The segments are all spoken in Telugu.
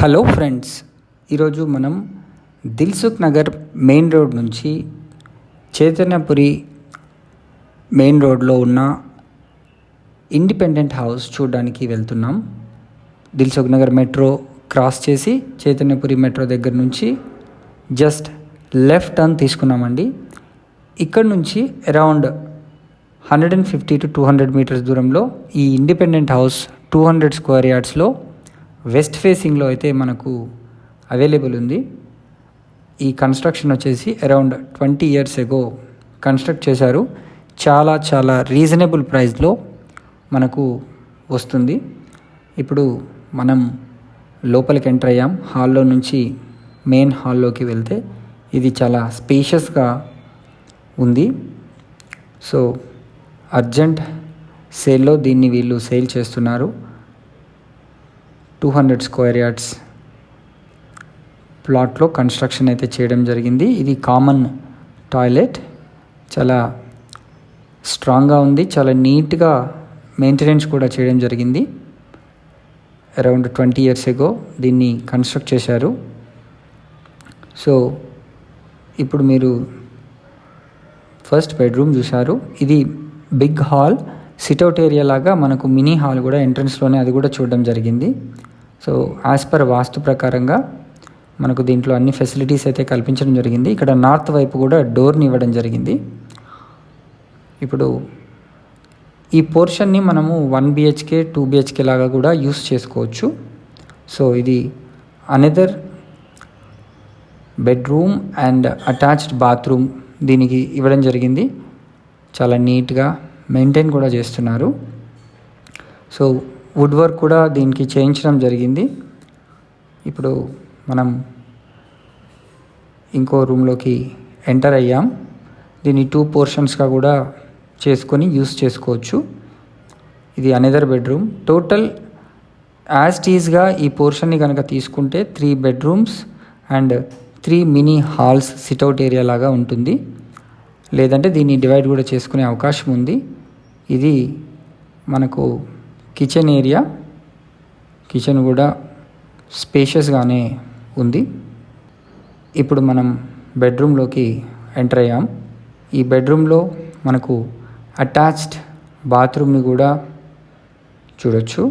హలో ఫ్రెండ్స్, ఈరోజు మనం దిల్సుఖ్ నగర్ మెయిన్ రోడ్ నుంచి చైతన్యపురి మెయిన్ రోడ్లో ఉన్న ఇండిపెండెంట్ హౌస్ చూడడానికి వెళ్తున్నాం. దిల్సుఖ్ నగర్ మెట్రో క్రాస్ చేసి చైతన్యపురి మెట్రో దగ్గర నుంచి జస్ట్ లెఫ్ట్ టర్న్ తీసుకున్నామండి. ఇక్కడ నుంచి అరౌండ్ 150 to 200 మీటర్స్ దూరంలో ఈ ఇండిపెండెంట్ హౌస్ 200 స్క్వేర్ యార్డ్స్లో వెస్ట్ ఫేసింగ్లో అయితే మనకు అవైలబుల్ ఉంది. ఈ కన్స్ట్రక్షన్ వచ్చేసి అరౌండ్ 20 years ఎగో కన్స్ట్రక్ట్ చేశారు. చాలా రీజనబుల్ ప్రైస్లో మనకు వస్తుంది. ఇప్పుడు మనం లోపలికి ఎంటర్ అయ్యాం. హాల్లో నుంచి మెయిన్ హాల్లోకి వెళ్తే ఇది చాలా స్పేషియస్గా ఉంది. సో అర్జెంట్ సేల్లో దీన్ని వీళ్ళు సేల్ చేస్తున్నారు. 200 స్క్వేర్ యార్డ్స్ ప్లాట్లో కన్స్ట్రక్షన్ అయితే చేయడం జరిగింది. ఇది కామన్ టాయిలెట్, చాలా స్ట్రాంగ్గా ఉంది, చాలా నీట్గా మెయింటెనెన్స్ కూడా చేయడం జరిగింది. అరౌండ్ 20 years ఎగో దీన్ని కన్స్ట్రక్ట్ చేశారు. సో ఇప్పుడు మీరు ఫస్ట్ బెడ్రూమ్ చూశారు. ఇది బిగ్ హాల్, సిట్అవుట్ ఏరియా లాగా మనకు మినీ హాల్ కూడా ఎంట్రన్స్లోనే అది కూడా చూడడం జరిగింది. సో యాజ్ పర్ వాస్తు ప్రకారంగా మనకు దీంట్లో అన్ని ఫెసిలిటీస్ అయితే కల్పించడం జరిగింది. ఇక్కడ నార్త్ వైపు కూడా డోర్ని ఇవ్వడం జరిగింది. ఇప్పుడు ఈ పోర్షన్ని మనము 1 BHK 2 BHK లాగా కూడా యూస్ చేసుకోవచ్చు. సో ఇది another bedroom and attached bathroom దీనికి ఇవ్వడం జరిగింది. చాలా నీట్గా మెయింటైన్ కూడా చేస్తున్నారు. సో వుడ్ వర్క్ కూడా దీనికి చేయించడం జరిగింది. ఇప్పుడు మనం ఇంకో రూమ్లోకి ఎంటర్ అయ్యాం. దీన్ని 2 పోర్షన్స్గా కూడా చేసుకొని యూస్ చేసుకోవచ్చు. ఇది అనదర్ బెడ్రూమ్. టోటల్ యాజ్ టీజ్గా ఈ పోర్షన్ని కనుక తీసుకుంటే 3 bedrooms and 3 mini halls sit-out area లాగా ఉంటుంది. లేదంటే దీన్ని డివైడ్ కూడా చేసుకునే అవకాశం ఉంది. ఇది మనకు కిచెన్ ఏరియా. కిచెన్ కూడా స్పేషియస్గానే ఉంది. ఇప్పుడు మనం బెడ్రూమ్లోకి ఎంటర్ అయ్యాం. ఈ బెడ్రూమ్లో మనకు అటాచ్డ్ బాత్రూమ్ని కూడా చూడొచ్చు.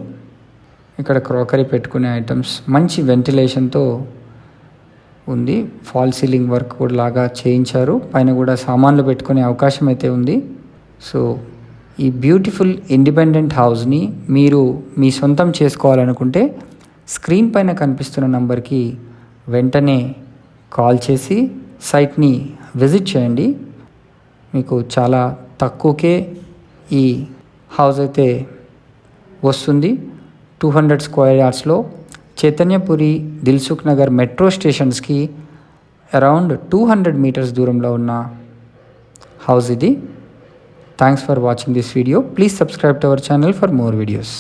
ఇక్కడ క్రాకరీ పెట్టుకునే ఐటమ్స్ మంచి వెంటిలేషన్తో ఉంది. ఫాల్ సీలింగ్ వర్క్ కూడా లాగా చేయించారు. పైన కూడా సామాన్లు పెట్టుకునే అవకాశం అయితే ఉంది. సో ఈ బ్యూటిఫుల్ ఇండిపెండెంట్ హౌస్ని మీరు మీ సొంతం చేసుకోవాలనుకుంటే స్క్రీన్ పైన కనిపిస్తున్న నంబర్కి వెంటనే కాల్ చేసి సైట్ని విజిట్ చేయండి. మీకు చాలా తక్కువకే ఈ హౌస్ అయితే వస్తుంది. 200 స్క్వేర్ యార్డ్స్లో చైతన్యపురి దిల్సుఖ్ నగర్ మెట్రో స్టేషన్స్కి అరౌండ్ 200 మీటర్స్ దూరంలో ఉన్న హౌస్ ఇది. Thanks for watching this video. Please subscribe to our channel for more videos.